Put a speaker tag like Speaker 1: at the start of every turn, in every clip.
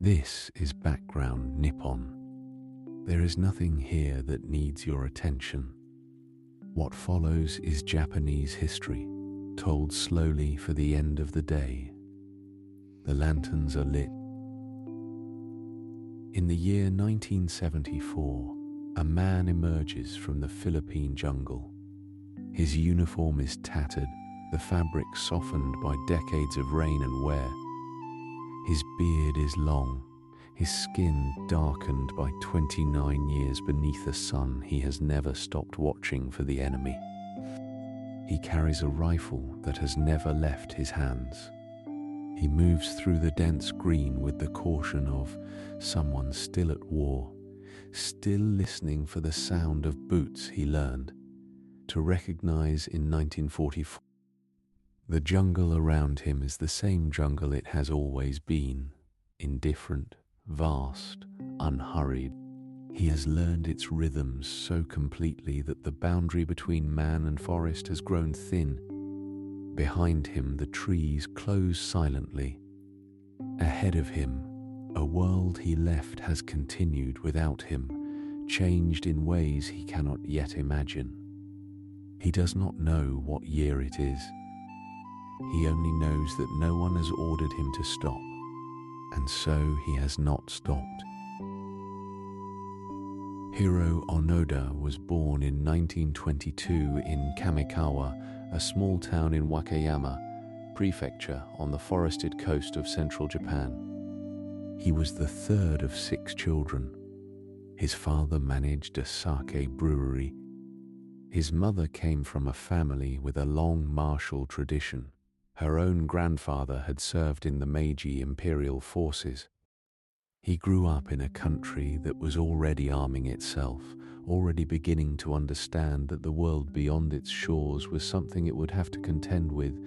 Speaker 1: This is Background Nippon. There is nothing here that needs your attention. What follows is Japanese history, told slowly for the end of the day. The lanterns are lit. In the year 1974, a man emerges from the Philippine jungle. His uniform is tattered, the fabric softened by decades of rain and wear. His beard is long, his skin darkened by 29 years beneath a sun he has never stopped watching for the enemy. He carries a rifle that has never left his hands. He moves through the dense green with the caution of someone still at war, still listening for the sound of boots he learned to recognize in 1944. The jungle around him is the same jungle it has always been, indifferent, vast, unhurried. He has learned its rhythms so completely that the boundary between man and forest has grown thin. Behind him, the trees close silently. Ahead of him, a world he left has continued without him, changed in ways he cannot yet imagine. He does not know what year it is. He only knows that no one has ordered him to stop, and so he has not stopped. Hiroo Onoda was born in 1922 in Kamikawa, a small town in Wakayama Prefecture on the forested coast of central Japan. He was the third of 6 children. His father managed a sake brewery. His mother came from a family with a long martial tradition. Her own grandfather had served in the Meiji imperial forces. He grew up in a country that was already arming itself, already beginning to understand that the world beyond its shores was something it would have to contend with.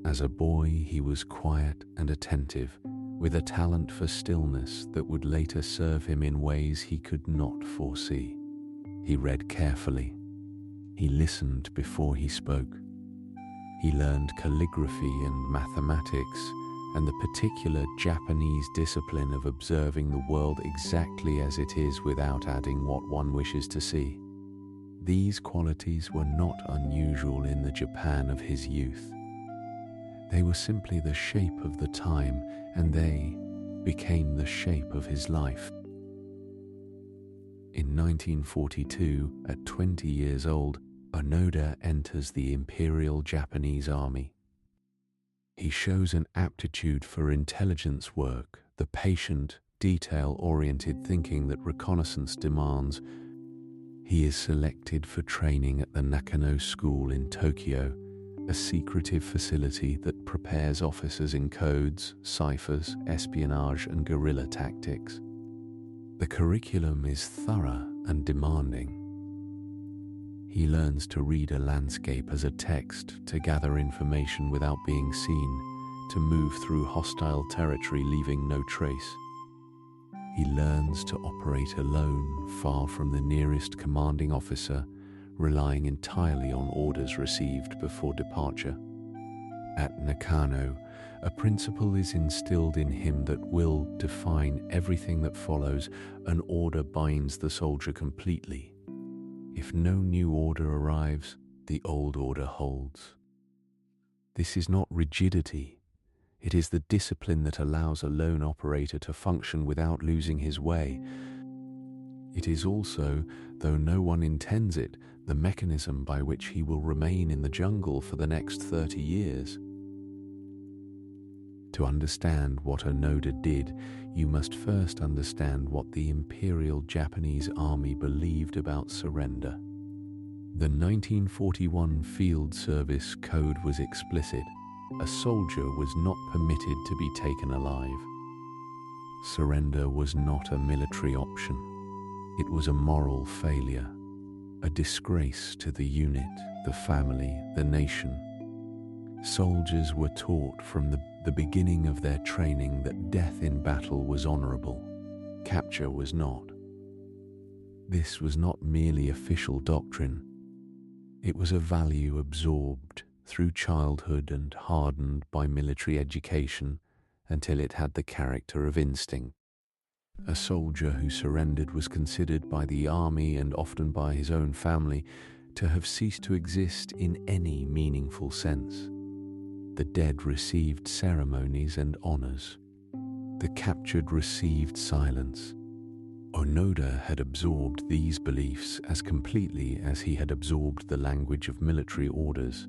Speaker 1: As a boy, he was quiet and attentive, with a talent for stillness that would later serve him in ways he could not foresee. He read carefully. He listened before he spoke. He learned calligraphy and mathematics, and the particular Japanese discipline of observing the world exactly as it is without adding what one wishes to see. These qualities were not unusual in the Japan of his youth. They were simply the shape of the time, and they became the shape of his life. In 1942, at 20 years old, Onoda enters the Imperial Japanese Army. He shows an aptitude for intelligence work, the patient, detail-oriented thinking that reconnaissance demands. He is selected for training at the Nakano School in Tokyo, a secretive facility that prepares officers in codes, ciphers, espionage, and guerrilla tactics. The curriculum is thorough and demanding. He learns to read a landscape as a text, to gather information without being seen, to move through hostile territory leaving no trace. He learns to operate alone, far from the nearest commanding officer, relying entirely on orders received before departure. At Nakano, a principle is instilled in him that will define everything that follows. An order binds the soldier completely. If no new order arrives, the old order holds. This is not rigidity. It is the discipline that allows a lone operator to function without losing his way. It is also, though no one intends it, the mechanism by which he will remain in the jungle for the next 30 years. To understand what Onoda did, you must first understand what the Imperial Japanese Army believed about surrender. The 1941 Field Service Code was explicit. A soldier was not permitted to be taken alive. Surrender was not a military option. It was a moral failure, a disgrace to the unit, the family, the nation. Soldiers were taught from the beginning of their training that death in battle was honorable, capture was not. This was not merely official doctrine. It was a value absorbed through childhood and hardened by military education until it had the character of instinct. A soldier who surrendered was considered by the army and often by his own family to have ceased to exist in any meaningful sense. The dead received ceremonies and honors. The captured received silence. Onoda had absorbed these beliefs as completely as he had absorbed the language of military orders.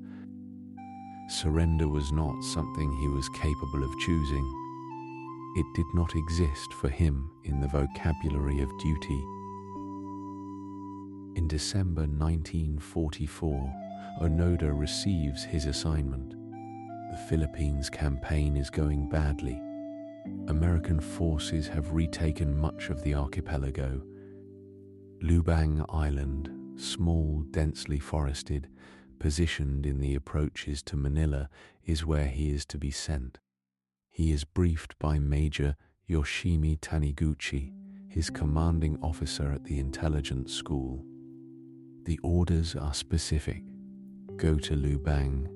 Speaker 1: Surrender was not something he was capable of choosing. It did not exist for him in the vocabulary of duty. In December 1944, Onoda receives his assignment. The Philippines campaign is going badly. American forces have retaken much of the archipelago. Lubang Island, small, densely forested, positioned in the approaches to Manila, is where he is to be sent. He is briefed by Major Yoshimi Taniguchi, his commanding officer at the intelligence school. The orders are specific. Go to Lubang,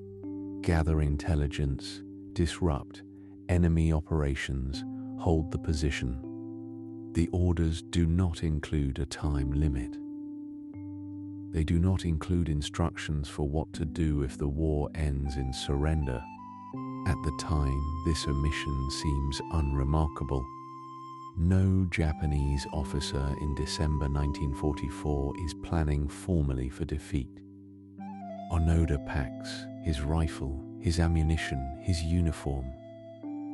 Speaker 1: gather intelligence, disrupt enemy operations, hold the position. The orders do not include a time limit. They do not include instructions for what to do if the war ends in surrender. At the time, this omission seems unremarkable. No Japanese officer in December 1944 is planning formally for defeat. Onoda packs his rifle, his ammunition, his uniform.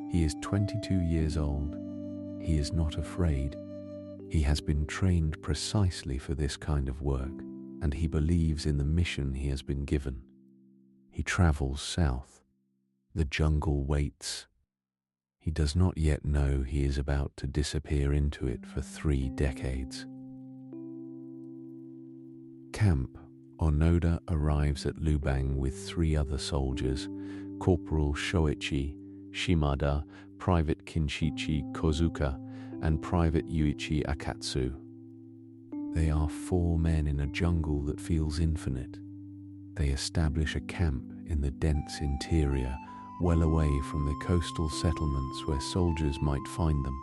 Speaker 1: He is 22 years old. He is not afraid. He has been trained precisely for this kind of work, and he believes in the mission he has been given. He travels south. The jungle waits. He does not yet know he is about to disappear into it for 3 decades. Camp. Onoda arrives at Lubang with 3 other soldiers, Corporal Shoichi Shimada, Private Kinshichi Kozuka, and Private Yuichi Akatsu. They are 4 men in a jungle that feels infinite. They establish a camp in the dense interior, well away from the coastal settlements where soldiers might find them.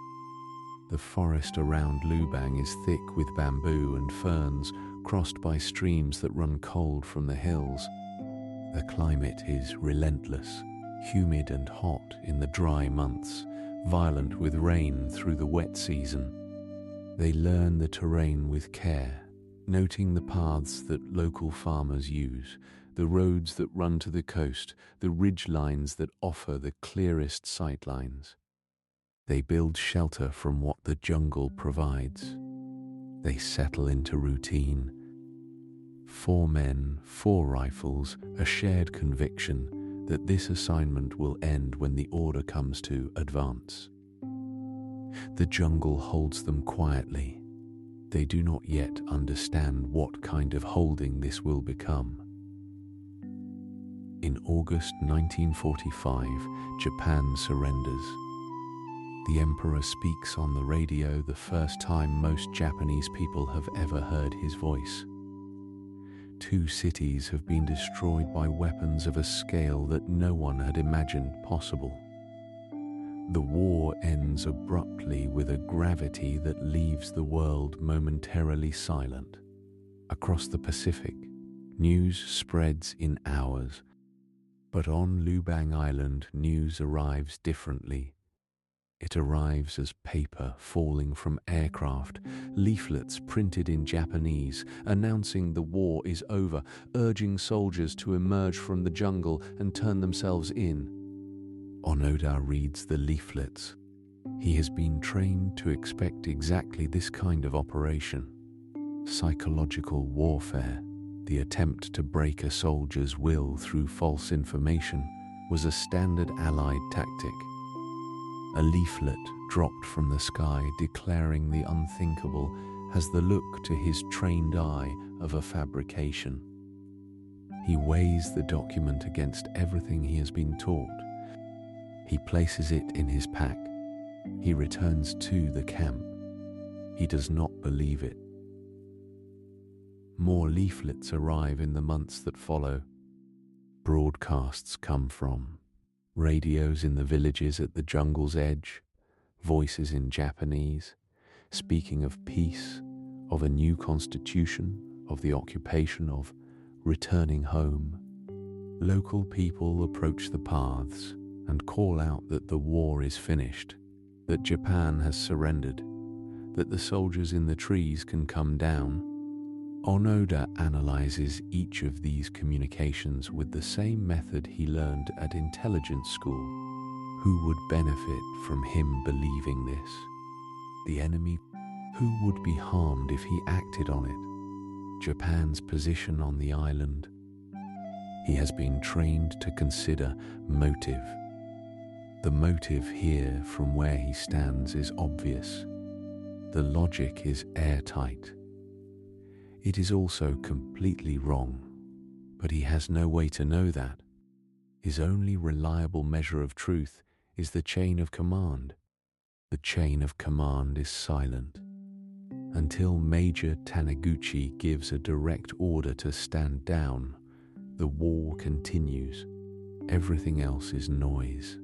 Speaker 1: The forest around Lubang is thick with bamboo and ferns, crossed by streams that run cold from the hills. The climate is relentless, humid and hot in the dry months, violent with rain through the wet season. They learn the terrain with care, noting the paths that local farmers use, the roads that run to the coast, the ridge lines that offer the clearest sightlines. They build shelter from what the jungle provides. They settle into routine. 4 men, 4 rifles, a shared conviction that this assignment will end when the order comes to advance. The jungle holds them quietly. They do not yet understand what kind of holding this will become. In August 1945, Japan surrenders. The emperor speaks on the radio, the first time most Japanese people have ever heard his voice. 2 cities have been destroyed by weapons of a scale that no one had imagined possible. The war ends abruptly with a gravity that leaves the world momentarily silent. Across the Pacific, news spreads in hours. But on Lubang Island, news arrives differently. It arrives as paper falling from aircraft, leaflets printed in Japanese, announcing the war is over, urging soldiers to emerge from the jungle and turn themselves in. Onoda reads the leaflets. He has been trained to expect exactly this kind of operation. Psychological warfare, the attempt to break a soldier's will through false information, was a standard Allied tactic. A leaflet dropped from the sky declaring the unthinkable has the look to his trained eye of a fabrication. He weighs the document against everything he has been taught. He places it in his pack. He returns to the camp. He does not believe it. More leaflets arrive in the months that follow. Broadcasts come from Radios in the villages at the jungle's edge, voices in Japanese, speaking of peace, of a new constitution, of the occupation, of returning home. Local people approach the paths and call out that the war is finished, that Japan has surrendered, that the soldiers in the trees can come down. Onoda analyzes each of these communications with the same method he learned at intelligence school. Who would benefit from him believing this? The enemy. Who would be harmed if he acted on it? Japan's position on the island. He has been trained to consider motive. The motive here from where he stands is obvious. The logic is airtight. It is also completely wrong, but he has no way to know that. His only reliable measure of truth is the chain of command. The chain of command is silent. Until Major Taniguchi gives a direct order to stand down, the war continues. Everything else is noise.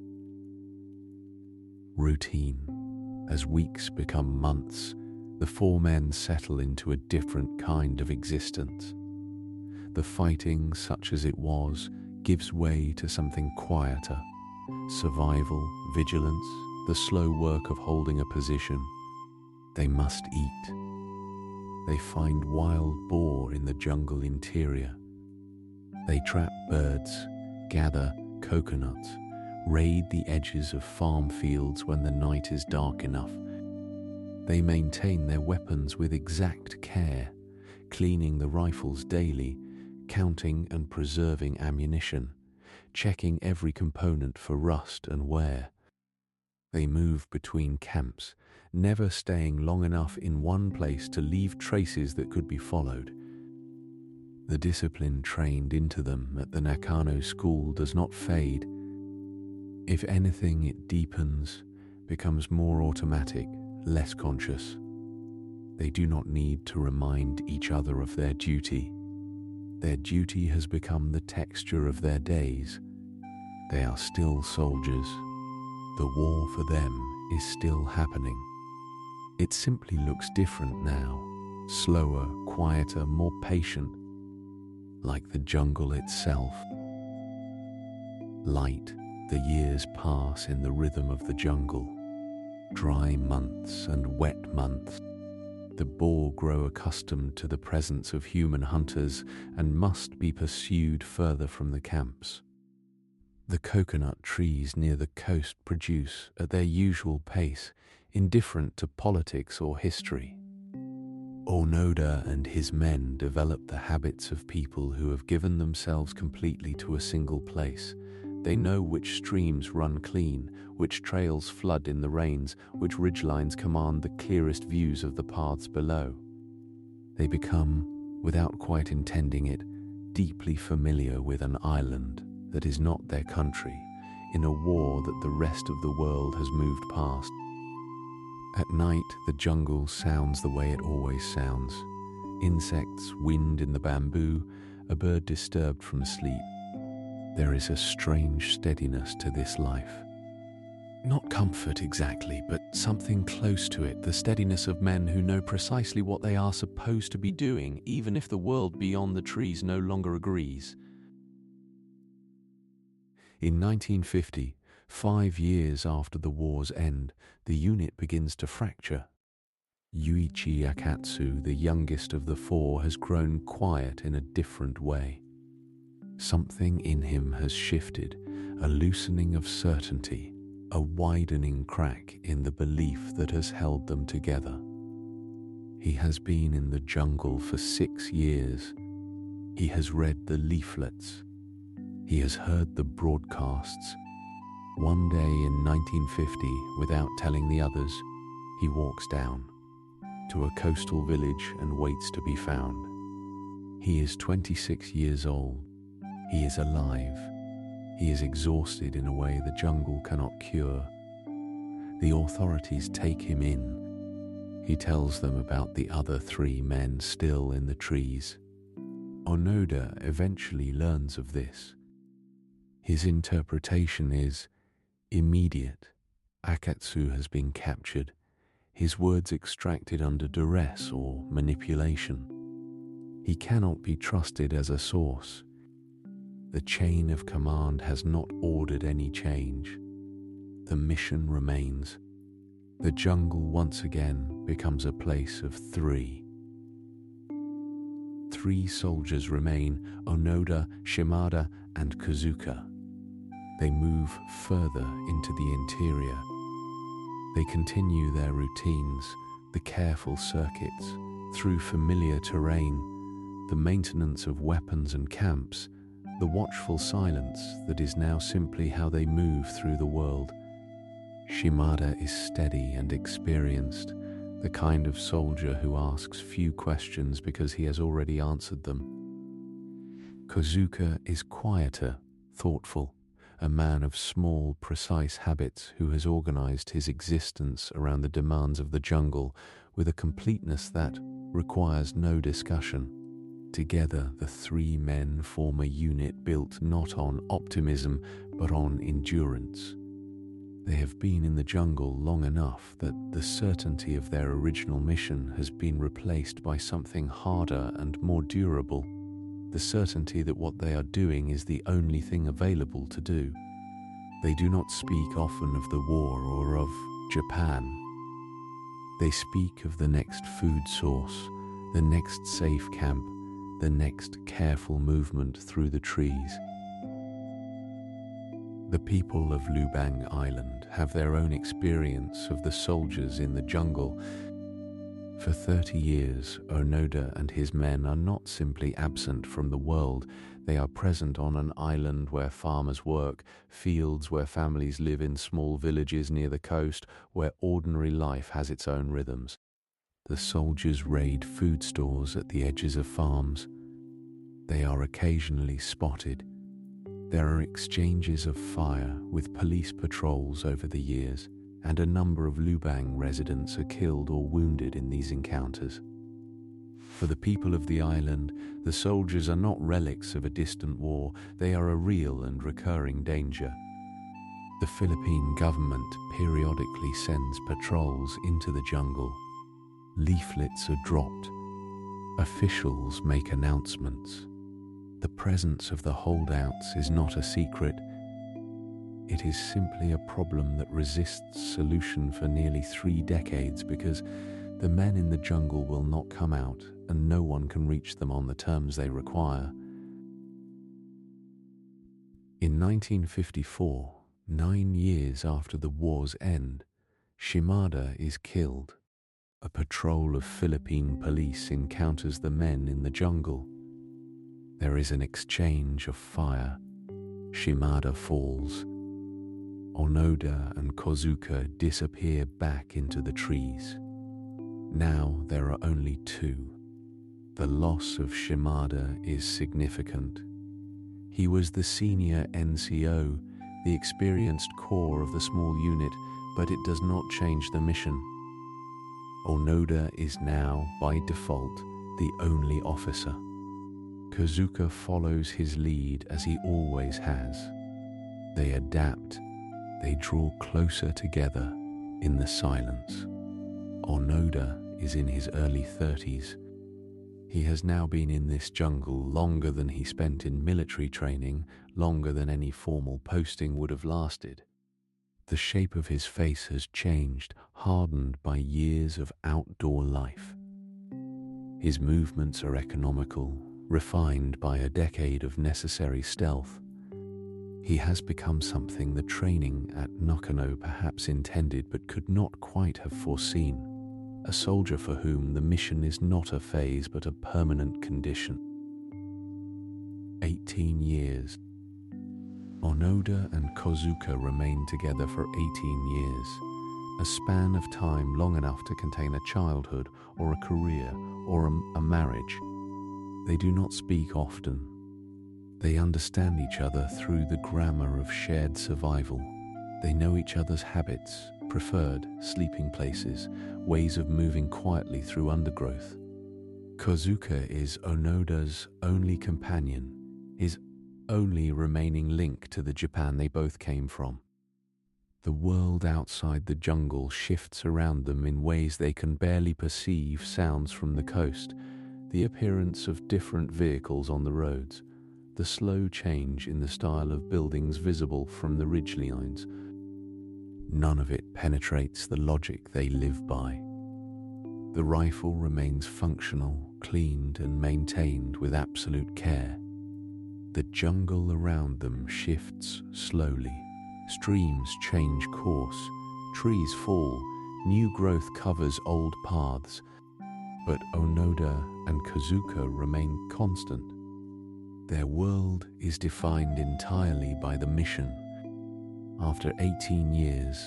Speaker 1: Routine. As weeks become months, the four men settle into a different kind of existence. The fighting, such as it was, gives way to something quieter. Survival, vigilance, the slow work of holding a position. They must eat. They find wild boar in the jungle interior. They trap birds, gather coconuts, raid the edges of farm fields when the night is dark enough. They maintain their weapons with exact care, cleaning the rifles daily, counting and preserving ammunition, checking every component for rust and wear. They move between camps, never staying long enough in one place to leave traces that could be followed. The discipline trained into them at the Nakano school does not fade. If anything, it deepens, becomes more automatic, less conscious. They do not need to remind each other of their duty. Their duty has become the texture of their days. They are still soldiers. The war for them is still happening. It simply looks different now, slower, quieter, more patient, like the jungle itself. Light, the years pass in the rhythm of the jungle. Dry months and wet months. The boar grow accustomed to the presence of human hunters and must be pursued further from the camps. The coconut trees near the coast produce, at their usual pace, indifferent to politics or history. Onoda and his men develop the habits of people who have given themselves completely to a single place. They know which streams run clean, which trails flood in the rains, which ridgelines command the clearest views of the paths below. They become, without quite intending it, deeply familiar with an island that is not their country, in a war that the rest of the world has moved past. At night, the jungle sounds the way it always sounds. Insects, wind in the bamboo, a bird disturbed from sleep. There is a strange steadiness to this life. Not comfort exactly, but something close to it, the steadiness of men who know precisely what they are supposed to be doing, even if the world beyond the trees no longer agrees. In 1950, 5 years after the war's end, the unit begins to fracture. Yuichi Akatsu, the youngest of the four, has grown quiet in a different way. Something in him has shifted, a loosening of certainty, a widening crack in the belief that has held them together. He has been in the jungle for 6 years. He has read the leaflets. He has heard the broadcasts. One day in 1950, without telling the others, he walks down to a coastal village and waits to be found. He is 26 years old. He is alive. He is exhausted in a way the jungle cannot cure. The authorities take him in. He tells them about the other 3 men still in the trees. Onoda eventually learns of this. His interpretation is immediate. Akatsu has been captured, his words extracted under duress or manipulation. He cannot be trusted as a source. The chain of command has not ordered any change. The mission remains. The jungle once again becomes a place of three. 3 soldiers remain: Onoda, Shimada, and Kozuka. They move further into the interior. They continue their routines, the careful circuits, through familiar terrain, the maintenance of weapons and camps, the watchful silence that is now simply how they move through the world. Shimada is steady and experienced, the kind of soldier who asks few questions because he has already answered them. Kozuka is quieter, thoughtful, a man of small, precise habits who has organized his existence around the demands of the jungle with a completeness that requires no discussion. Together, the 3 men form a unit built not on optimism but on endurance. They have been in the jungle long enough that the certainty of their original mission has been replaced by something harder and more durable, the certainty that what they are doing is the only thing available to do. They do not speak often of the war or of Japan. They speak of the next food source, the next safe camp, the next careful movement through the trees. The people of Lubang Island have their own experience of the soldiers in the jungle. For 30 years, Onoda and his men are not simply absent from the world. They are present on an island where farmers work, fields where families live in small villages near the coast, where ordinary life has its own rhythms. The soldiers raid food stores at the edges of farms. They are occasionally spotted. There are exchanges of fire with police patrols over the years, and a number of Lubang residents are killed or wounded in these encounters. For the people of the island, the soldiers are not relics of a distant war, they are a real and recurring danger. The Philippine government periodically sends patrols into the jungle. Leaflets are dropped. Officials make announcements. The presence of the holdouts is not a secret. It is simply a problem that resists solution for nearly 3 decades because the men in the jungle will not come out and no one can reach them on the terms they require. In 1954, 9 years after the war's end, Shimada is killed. A patrol of Philippine police encounters the men in the jungle. There is an exchange of fire. Shimada falls. Onoda and Kozuka disappear back into the trees. Now there are only 2. The loss of Shimada is significant. He was the senior NCO, the experienced core of the small unit, but it does not change the mission. Onoda is now, by default, the only officer. Kozuka follows his lead as he always has. They adapt. They draw closer together in the silence. Onoda is in his early 30s. He has now been in this jungle longer than he spent in military training, longer than any formal posting would have lasted. The shape of his face has changed, hardened by years of outdoor life. His movements are economical, refined by a decade of necessary stealth. He has become something the training at Nakano perhaps intended but could not quite have foreseen. A soldier for whom the mission is not a phase but a permanent condition. 18 years. Onoda and Kozuka remained together for 18 years, a span of time long enough to contain a childhood or a career or a marriage. They do not speak often. They understand each other through the grammar of shared survival. They know each other's habits, preferred sleeping places, ways of moving quietly through undergrowth. Kozuka is Onoda's only companion, his only remaining link to the Japan they both came from. The world outside the jungle shifts around them in ways they can barely perceive. Sounds from the coast, the appearance of different vehicles on the roads, the slow change in the style of buildings visible from the ridgelines. None of it penetrates the logic they live by. The rifle remains functional, cleaned and maintained with absolute care. The jungle around them shifts slowly. Streams change course, trees fall, new growth covers old paths, but Onoda and Kazuka remain constant. Their world is defined entirely by the mission. After 18 years,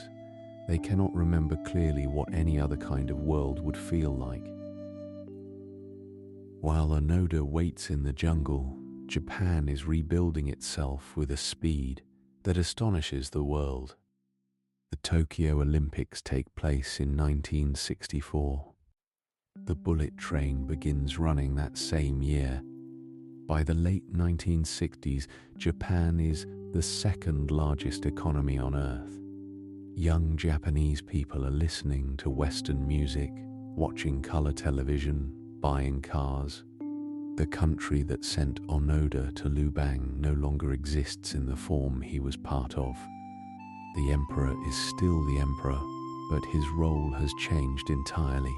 Speaker 1: they cannot remember clearly what any other kind of world would feel like. While Onoda waits in the jungle, Japan is rebuilding itself with a speed that astonishes the world. The Tokyo Olympics take place in 1964. The bullet train begins running that same year. By the late 1960s, Japan is the second largest economy on Earth. Young Japanese people are listening to Western music, watching color television, buying cars. The country that sent Onoda to Lubang no longer exists in the form he was part of. The emperor is still the emperor, but his role has changed entirely.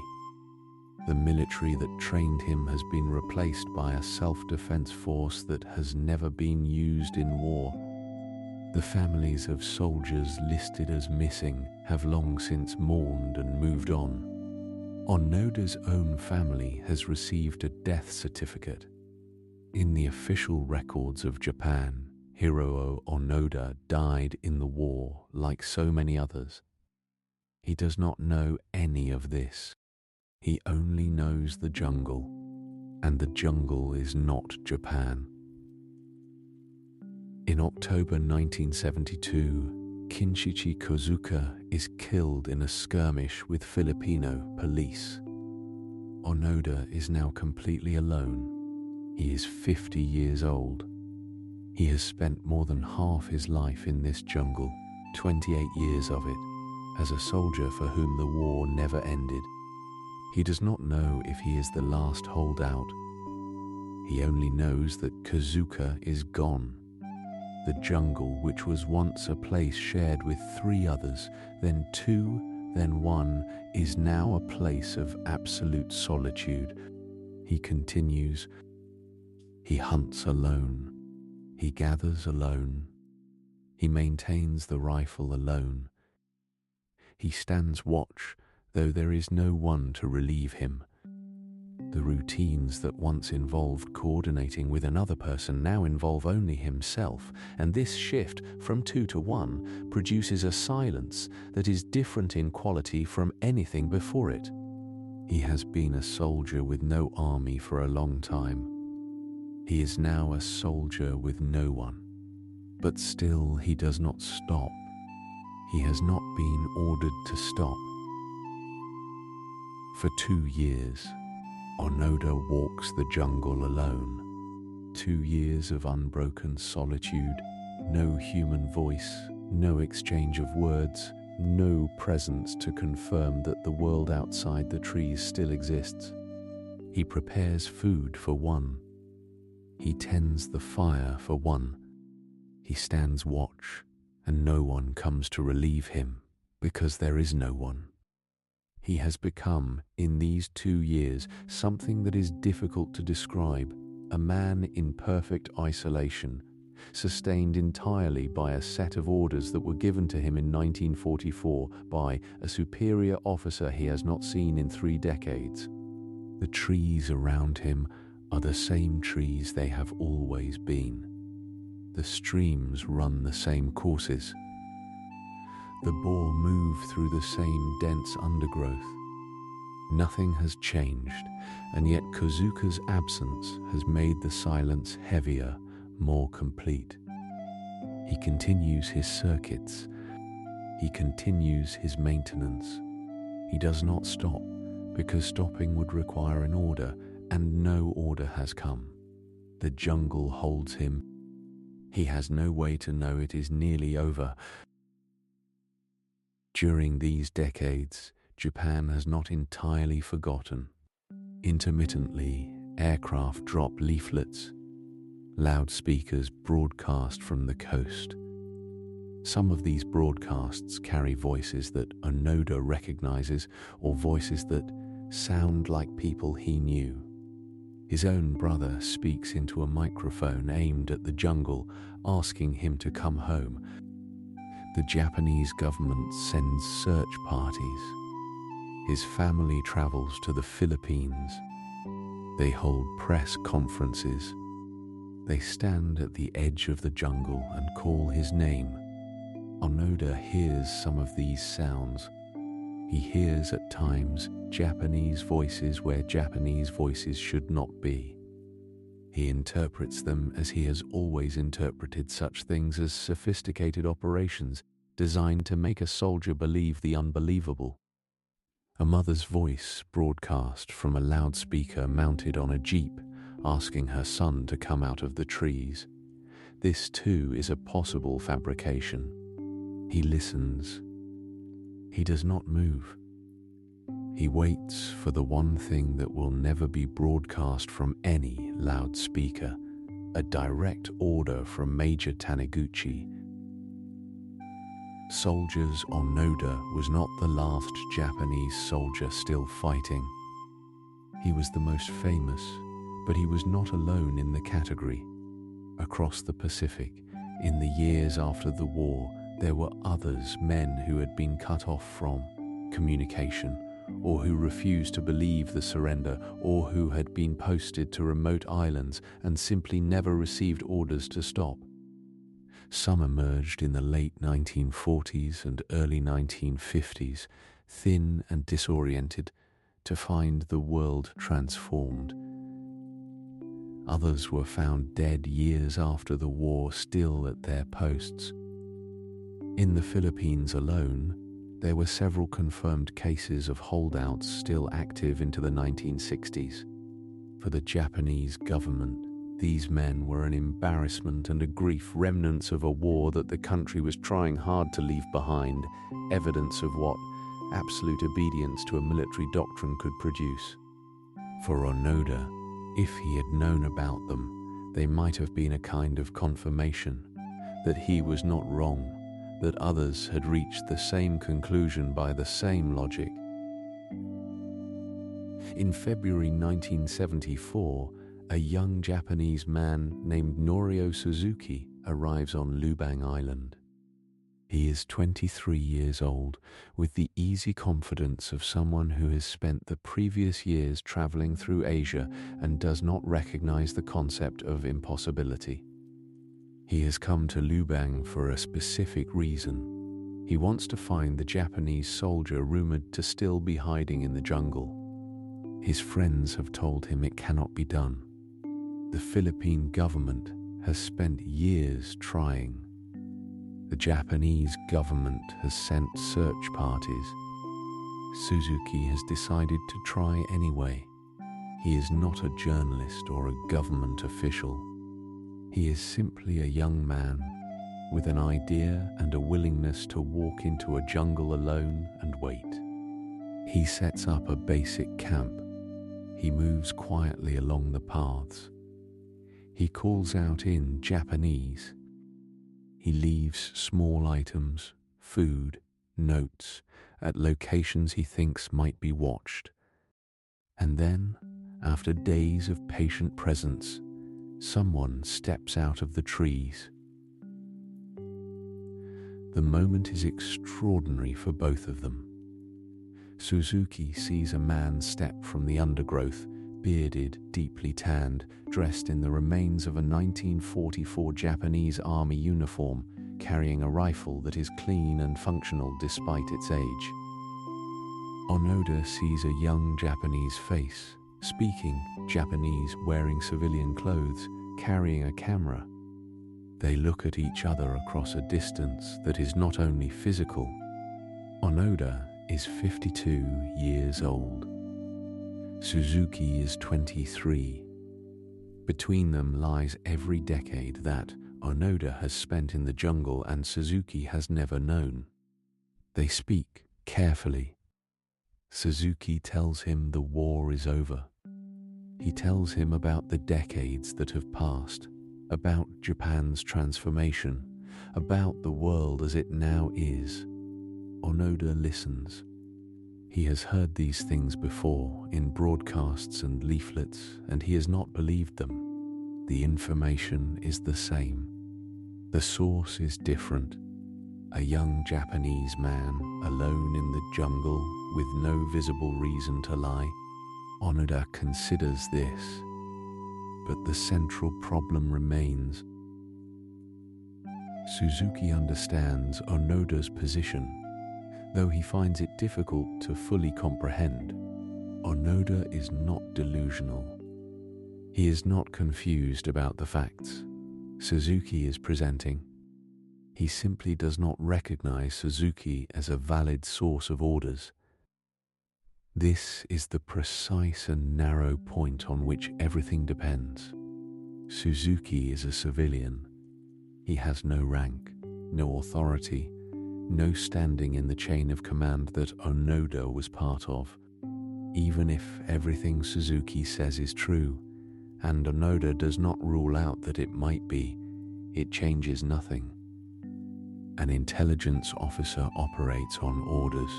Speaker 1: The military that trained him has been replaced by a self-defense force that has never been used in war. The families of soldiers listed as missing have long since mourned and moved on. Onoda's own family has received a death certificate. In the official records of Japan, Hiroo Onoda died in the war like so many others. He does not know any of this. He only knows the jungle, and the jungle is not Japan. In October 1972, Kinshichi Kozuka is killed in a skirmish with Filipino police. Onoda is now completely alone. He is 50 years old. He has spent more than half his life in this jungle, 28 years of it, as a soldier for whom the war never ended. He does not know if he is the last holdout. He only knows that Kazuka is gone. The jungle, which was once a place shared with 3 others, then 2, then 1, is now a place of absolute solitude. He continues. He hunts alone. He gathers alone. He maintains the rifle alone. He stands watch, though there is no one to relieve him. The routines that once involved coordinating with another person now involve only himself, and this shift from 2 to 1 produces a silence that is different in quality from anything before it. He has been a soldier with no army for a long time. He is now a soldier with no one. But still he does not stop. He has not been ordered to stop. For 2 years, Onoda walks the jungle alone. 2 years of unbroken solitude, no human voice, no exchange of words, no presence to confirm that the world outside the trees still exists. He prepares food for 1. He tends the fire for 1. He stands watch, and no one comes to relieve him, because there is no one. He has become, in these 2 years, something that is difficult to describe, a man in perfect isolation, sustained entirely by a set of orders that were given to him in 1944 by a superior officer he has not seen in 3 decades. The trees around him are the same trees they have always been. The streams run the same courses. The boar move through the same dense undergrowth. Nothing has changed, and yet Kazuka's absence has made the silence heavier, more complete. He continues his circuits. He continues his maintenance. He does not stop, because stopping would require an order, and no order has come. The jungle holds him. He has no way to know it is nearly over. During these decades, Japan has not entirely forgotten. Intermittently, aircraft drop leaflets. Loudspeakers broadcast from the coast. Some of these broadcasts carry voices that Onoda recognizes, or voices that sound like people he knew. His own brother speaks into a microphone aimed at the jungle, asking him to come home. The Japanese government sends search parties. His family travels to the Philippines. They hold press conferences. They stand at the edge of the jungle and call his name. Onoda hears some of these sounds. He hears at times Japanese voices where Japanese voices should not be. He interprets them as he has always interpreted such things as sophisticated operations designed to make a soldier believe the unbelievable. A mother's voice broadcast from a loudspeaker mounted on a jeep, asking her son to come out of the trees. This too is a possible fabrication. He listens. He does not move. He waits for the one thing that will never be broadcast from any loudspeaker, a direct order from Major Taniguchi. Soldiers Onoda was not the last Japanese soldier still fighting. He was the most famous, but he was not alone in the category. Across the Pacific, in the years after the war, there were others, men who had been cut off from communication, or who refused to believe the surrender, or who had been posted to remote islands and simply never received orders to stop. Some emerged in the late 1940s and early 1950s, thin and disoriented, to find the world transformed. Others were found dead years after the war, still at their posts. In the Philippines alone, there were several confirmed cases of holdouts still active into the 1960s. For the Japanese government, these men were an embarrassment and a grief, remnants of a war that the country was trying hard to leave behind, evidence of what absolute obedience to a military doctrine could produce. For Onoda, if he had known about them, they might have been a kind of confirmation that he was not wrong, that others had reached the same conclusion by the same logic. In February 1974, a young Japanese man named Norio Suzuki arrives on Lubang Island. He is 23 years old, with the easy confidence of someone who has spent the previous years traveling through Asia and does not recognize the concept of impossibility. He has come to Lubang for a specific reason. He wants to find the Japanese soldier rumored to still be hiding in the jungle. His friends have told him it cannot be done. The Philippine government has spent years trying. The Japanese government has sent search parties. Suzuki has decided to try anyway. He is not a journalist or a government official. He is simply a young man with an idea and a willingness to walk into a jungle alone and wait. He sets up a basic camp. He moves quietly along the paths. He calls out in Japanese. He leaves small items, food, notes, at locations he thinks might be watched. And then, after days of patient presence, someone steps out of the trees. The moment is extraordinary for both of them. Suzuki sees a man step from the undergrowth, bearded, deeply tanned, dressed in the remains of a 1944 Japanese army uniform, carrying a rifle that is clean and functional despite its age. Onoda sees a young Japanese face, speaking Japanese, wearing civilian clothes, carrying a camera. They look at each other across a distance that is not only physical. Onoda is 52 years old. Suzuki is 23. Between them lies every decade that, Onoda has spent in the jungle and Suzuki has never known. They speak carefully. Suzuki tells him the war is over. He tells him about the decades that have passed, about Japan's transformation, about the world as it now is. Onoda listens. He has heard these things before in broadcasts and leaflets, and he has not believed them. The information is the same. The source is different. A young Japanese man alone in the jungle with no visible reason to lie. Onoda considers this, but the central problem remains. Suzuki understands Onoda's position, though he finds it difficult to fully comprehend. Onoda is not delusional. He is not confused about the facts Suzuki is presenting. He simply does not recognize Suzuki as a valid source of orders. This is the precise and narrow point on which everything depends. Suzuki is a civilian. He has no rank, no authority, no standing in the chain of command that Onoda was part of. Even if everything Suzuki says is true, and Onoda does not rule out that it might be, it changes nothing. An intelligence officer operates on orders.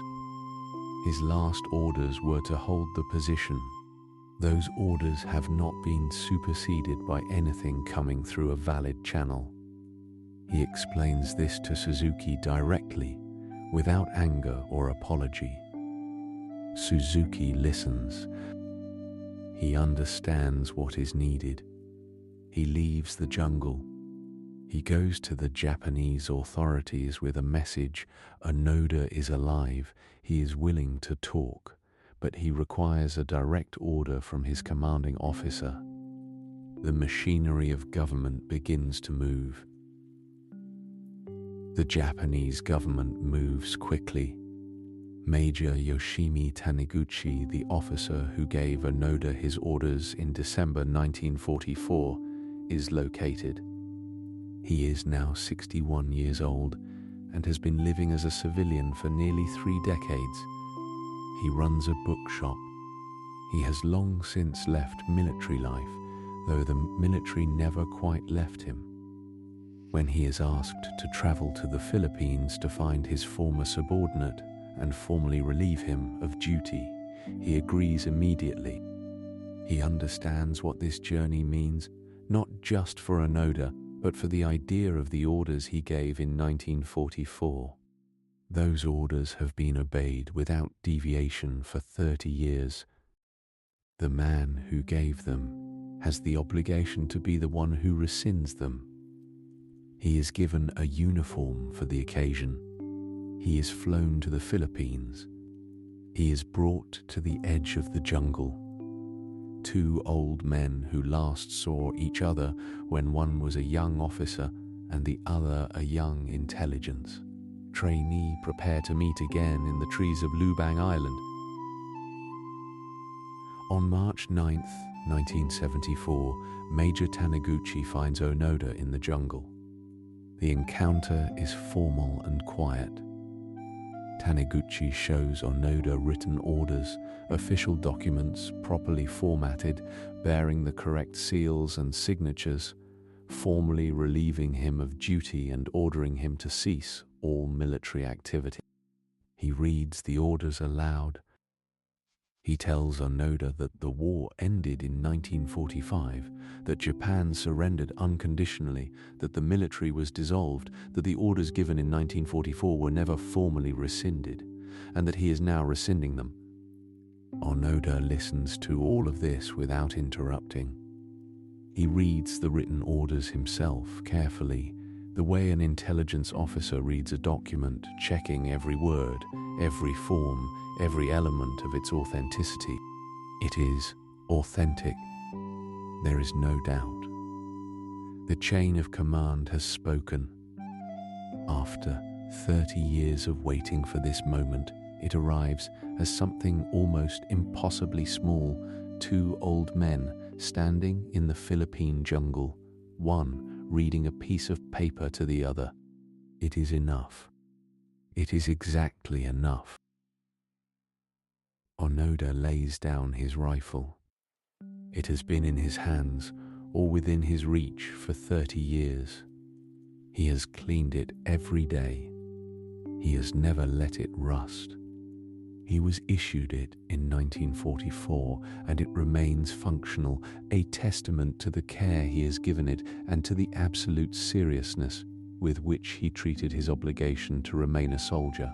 Speaker 1: His last orders were to hold the position. Those orders have not been superseded by anything coming through a valid channel. He explains this to Suzuki directly, without anger or apology. Suzuki listens. He understands what is needed. He leaves the jungle. He goes to the Japanese authorities with a message: Onoda is alive, he is willing to talk, but he requires a direct order from his commanding officer. The machinery of government begins to move. The Japanese government moves quickly. Major Yoshimi Taniguchi, the officer who gave Onoda his orders in December 1944, is located. He is now 61 years old and has been living as a civilian for nearly 3 decades. He runs a bookshop. He has long since left military life, though the military never quite left him. When he is asked to travel to the Philippines to find his former subordinate and formally relieve him of duty, he agrees immediately. He understands what this journey means, not just for Onoda, but for the idea of the orders he gave in 1944. Those orders have been obeyed without deviation for 30 years. The man who gave them has the obligation to be the one who rescinds them. He is given a uniform for the occasion. He is flown to the Philippines. He is brought to the edge of the jungle. 2 old men who last saw each other when one was a young officer and the other a young intelligence trainee prepare to meet again in the trees of Lubang Island. On March 9, 1974, Major Taniguchi finds Onoda in the jungle. The encounter is formal and quiet. Taniguchi shows Onoda written orders, official documents properly formatted, bearing the correct seals and signatures, formally relieving him of duty and ordering him to cease all military activity. He reads the orders aloud. He tells Onoda that the war ended in 1945, that Japan surrendered unconditionally, that the military was dissolved, that the orders given in 1944 were never formally rescinded, and that he is now rescinding them. Onoda listens to all of this without interrupting. He reads the written orders himself carefully, the way an intelligence officer reads a document, checking every word, every form, every element of its authenticity. It is authentic. There is no doubt. The chain of command has spoken. After 30 years of waiting for this moment, it arrives as something almost impossibly small: 2 old men standing in the Philippine jungle, one reading a piece of paper to the other. It is enough. It is exactly enough. Onoda lays down his rifle. It has been in his hands or within his reach for 30 years. He has cleaned it every day. He has never let it rust. He was issued it in 1944, and it remains functional, a testament to the care he has given it and to the absolute seriousness with which he treated his obligation to remain a soldier.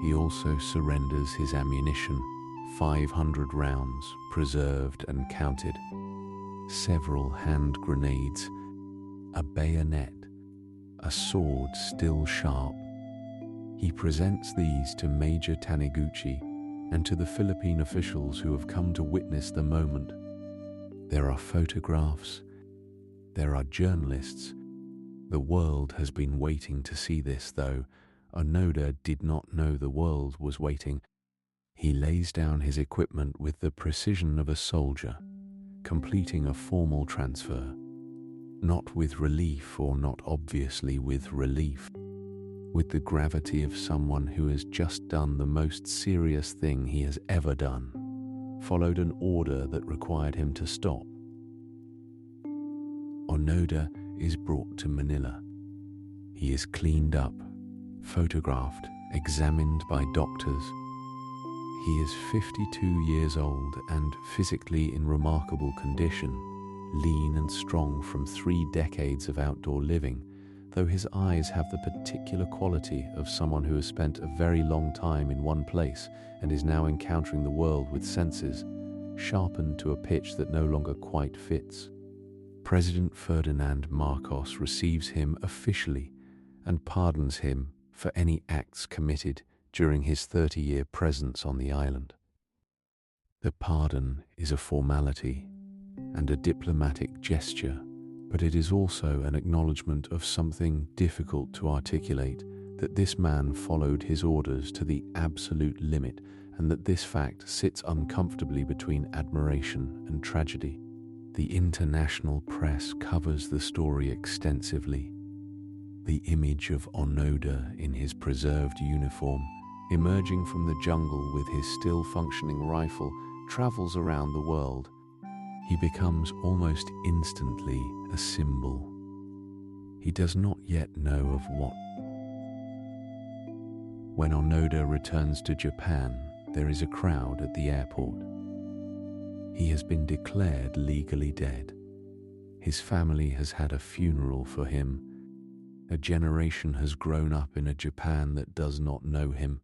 Speaker 1: He also surrenders his ammunition, 500 rounds, preserved and counted, several hand grenades, a bayonet, a sword still sharp. He presents these to Major Taniguchi and to the Philippine officials who have come to witness the moment. There are photographs. There are journalists. The world has been waiting to see this, though Onoda did not know the world was waiting. He lays down his equipment with the precision of a soldier, completing a formal transfer, not with relief or not obviously with relief, with the gravity of someone who has just done the most serious thing he has ever done, followed an order that required him to stop. Onoda is brought to Manila. He is cleaned up, photographed, examined by doctors. He is 52 years old and physically in remarkable condition, lean and strong from 3 decades of outdoor living, though his eyes have the particular quality of someone who has spent a very long time in one place and is now encountering the world with senses sharpened to a pitch that no longer quite fits. President Ferdinand Marcos receives him officially and pardons him for any acts committed during his 30-year presence on the island. The pardon is a formality and a diplomatic gesture, but it is also an acknowledgement of something difficult to articulate, that this man followed his orders to the absolute limit, and that this fact sits uncomfortably between admiration and tragedy. The international press covers the story extensively. The image of Onoda in his preserved uniform, emerging from the jungle with his still functioning rifle, travels around the world. He becomes almost instantly a symbol. He does not yet know of what. When Onoda returns to Japan, there is a crowd at the airport. He has been declared legally dead. His family has had a funeral for him. A generation has grown up in a Japan that does not know him.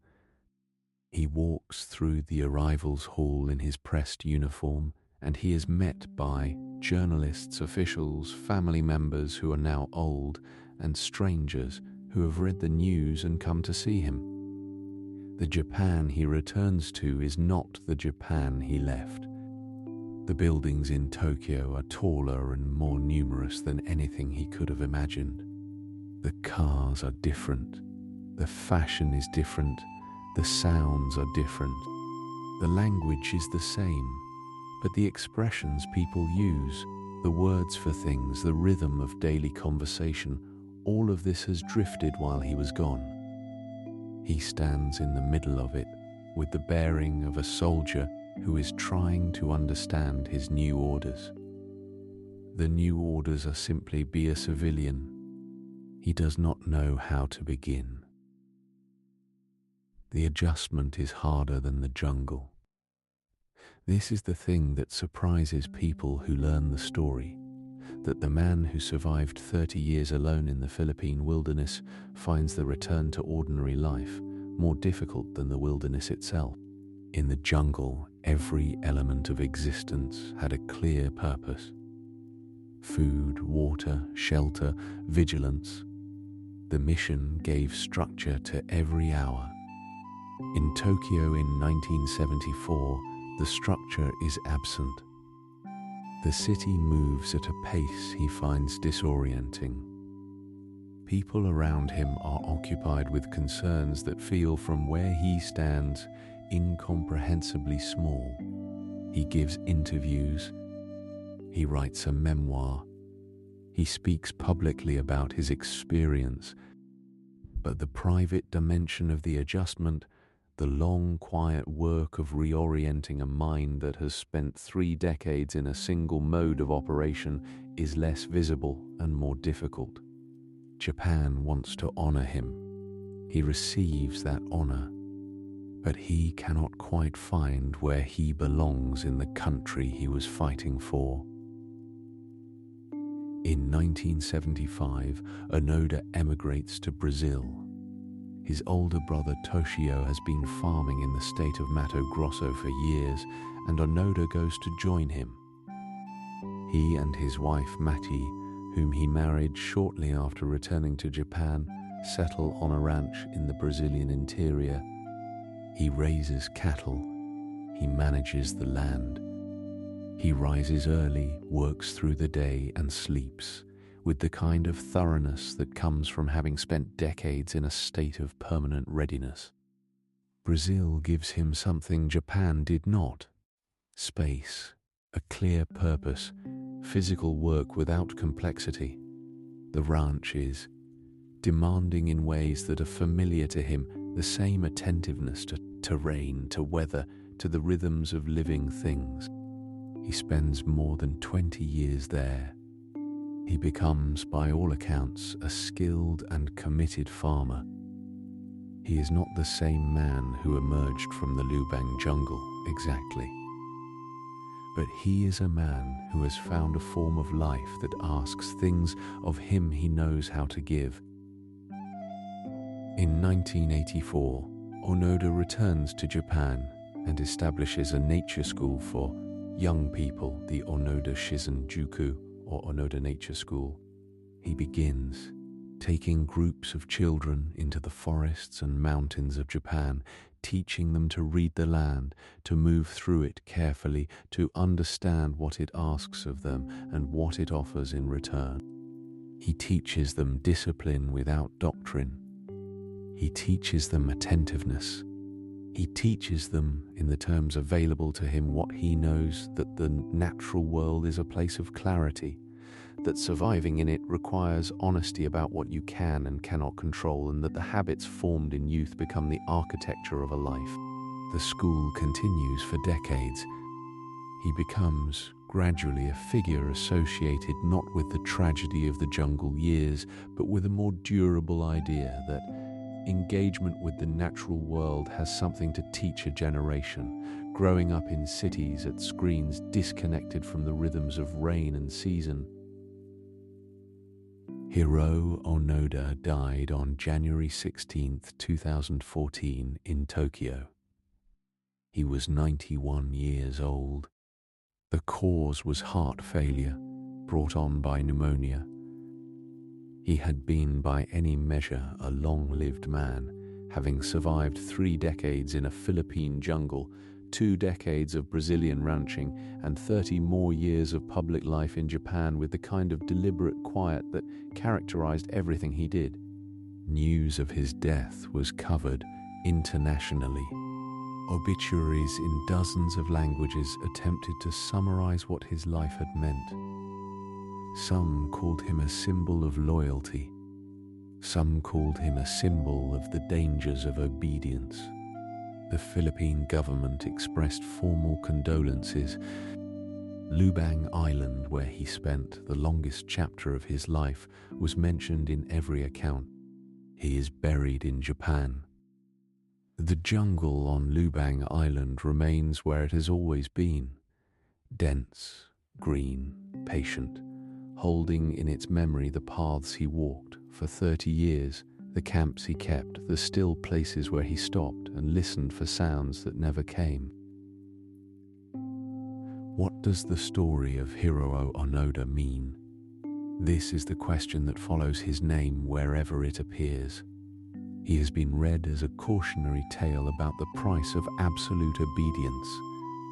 Speaker 1: He walks through the arrivals hall in his pressed uniform, and he is met by journalists, officials, family members who are now old, and strangers who have read the news and come to see him. The Japan he returns to is not the Japan he left. The buildings in Tokyo are taller and more numerous than anything he could have imagined. The cars are different. The fashion is different. The sounds are different. The language is the same. But the expressions people use, the words for things, the rhythm of daily conversation, all of this has drifted while he was gone. He stands in the middle of it, with the bearing of a soldier who is trying to understand his new orders. The new orders are simply be a civilian. He does not know how to begin. The adjustment is harder than the jungle. This is the thing that surprises people who learn the story, that the man who survived 30 years alone in the Philippine wilderness finds the return to ordinary life more difficult than the wilderness itself. In the jungle, every element of existence had a clear purpose. Food, water, shelter, vigilance. The mission gave structure to every hour. In Tokyo in 1974, the structure is absent. The city moves at a pace he finds disorienting. People around him are occupied with concerns that feel from where he stands incomprehensibly small. He gives interviews. He writes a memoir. He He speaks publicly about his experience, but the private dimension of the adjustment, the long, quiet work of reorienting a mind that has spent 3 decades in a single mode of operation, is less visible and more difficult. Japan wants to honor him. He receives that honor, but he cannot quite find where he belongs in the country he was fighting for. In 1975, Onoda emigrates to Brazil. His older brother Toshio has been farming in the state of Mato Grosso for years, and Onoda goes to join him. He and his wife Mati, whom he married shortly after returning to Japan, settle on a ranch in the Brazilian interior. He raises cattle. He manages the land. He rises early, works through the day, and sleeps with the kind of thoroughness that comes from having spent decades in a state of permanent readiness. Brazil gives him something Japan did not: space, a clear purpose, physical work without complexity. The ranch is demanding in ways that are familiar to him, the same attentiveness to terrain, to weather, to the rhythms of living things. He spends more than 20 years there. He becomes, by all accounts, a skilled and committed farmer. He is not the same man who emerged from the Lubang jungle, exactly. But he is a man who has found a form of life that asks things of him he knows how to give. In 1984, Onoda returns to Japan and establishes a nature school for young people, the Onoda Shizen-juku, or Onoda Nature School. He begins taking groups of children into the forests and mountains of Japan, teaching them to read the land, to move through it carefully, to understand what it asks of them and what it offers in return. He teaches them discipline without doctrine. He teaches them attentiveness. He teaches them, in the terms available to him, what he knows, that the natural world is a place of clarity, that surviving in it requires honesty about what you can and cannot control, and that the habits formed in youth become the architecture of a life. The school continues for decades. He becomes, gradually, a figure associated not with the tragedy of the jungle years, but with a more durable idea that engagement with the natural world has something to teach a generation, growing up in cities at screens disconnected from the rhythms of rain and season. Hiroo Onoda died on January 16, 2014 in Tokyo. He was 91 years old. The cause was heart failure, brought on by pneumonia. He had been, by any measure, a long-lived man, having survived 3 decades in a Philippine jungle, 2 decades of Brazilian ranching, and 30 more years of public life in Japan with the kind of deliberate quiet that characterized everything he did. News of his death was covered internationally. Obituaries in dozens of languages attempted to summarize what his life had meant. Some called him a symbol of loyalty. Some called him a symbol of the dangers of obedience. The Philippine government expressed formal condolences. Lubang Island, where he spent the longest chapter of his life, was mentioned in every account. He is buried in Japan. The jungle on Lubang Island remains where it has always been, dense, green, patient, holding in its memory the paths he walked for 30 years, the camps he kept, the still places where he stopped and listened for sounds that never came. What does the story of Hiroo Onoda mean? This is the question that follows his name wherever it appears. He has been read as a cautionary tale about the price of absolute obedience,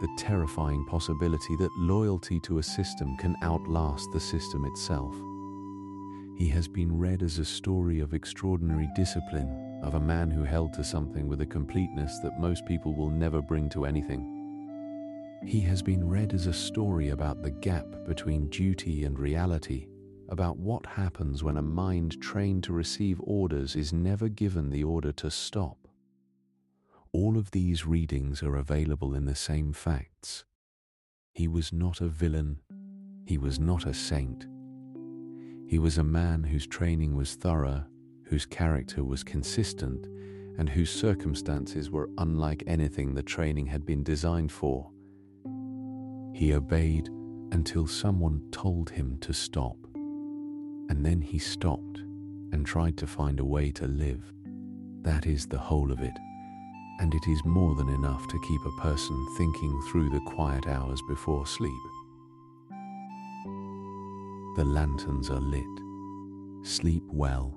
Speaker 1: the terrifying possibility that loyalty to a system can outlast the system itself. He has been read as a story of extraordinary discipline, of a man who held to something with a completeness that most people will never bring to anything. He has been read as a story about the gap between duty and reality, about what happens when a mind trained to receive orders is never given the order to stop. All of these readings are available in the same facts. He was not a villain. He was not a saint. He was a man whose training was thorough, whose character was consistent, and whose circumstances were unlike anything the training had been designed for. He obeyed until someone told him to stop, and then he stopped and tried to find a way to live. That is the whole of it, and it is more than enough to keep a person thinking through the quiet hours before sleep. The lanterns are lit. Sleep well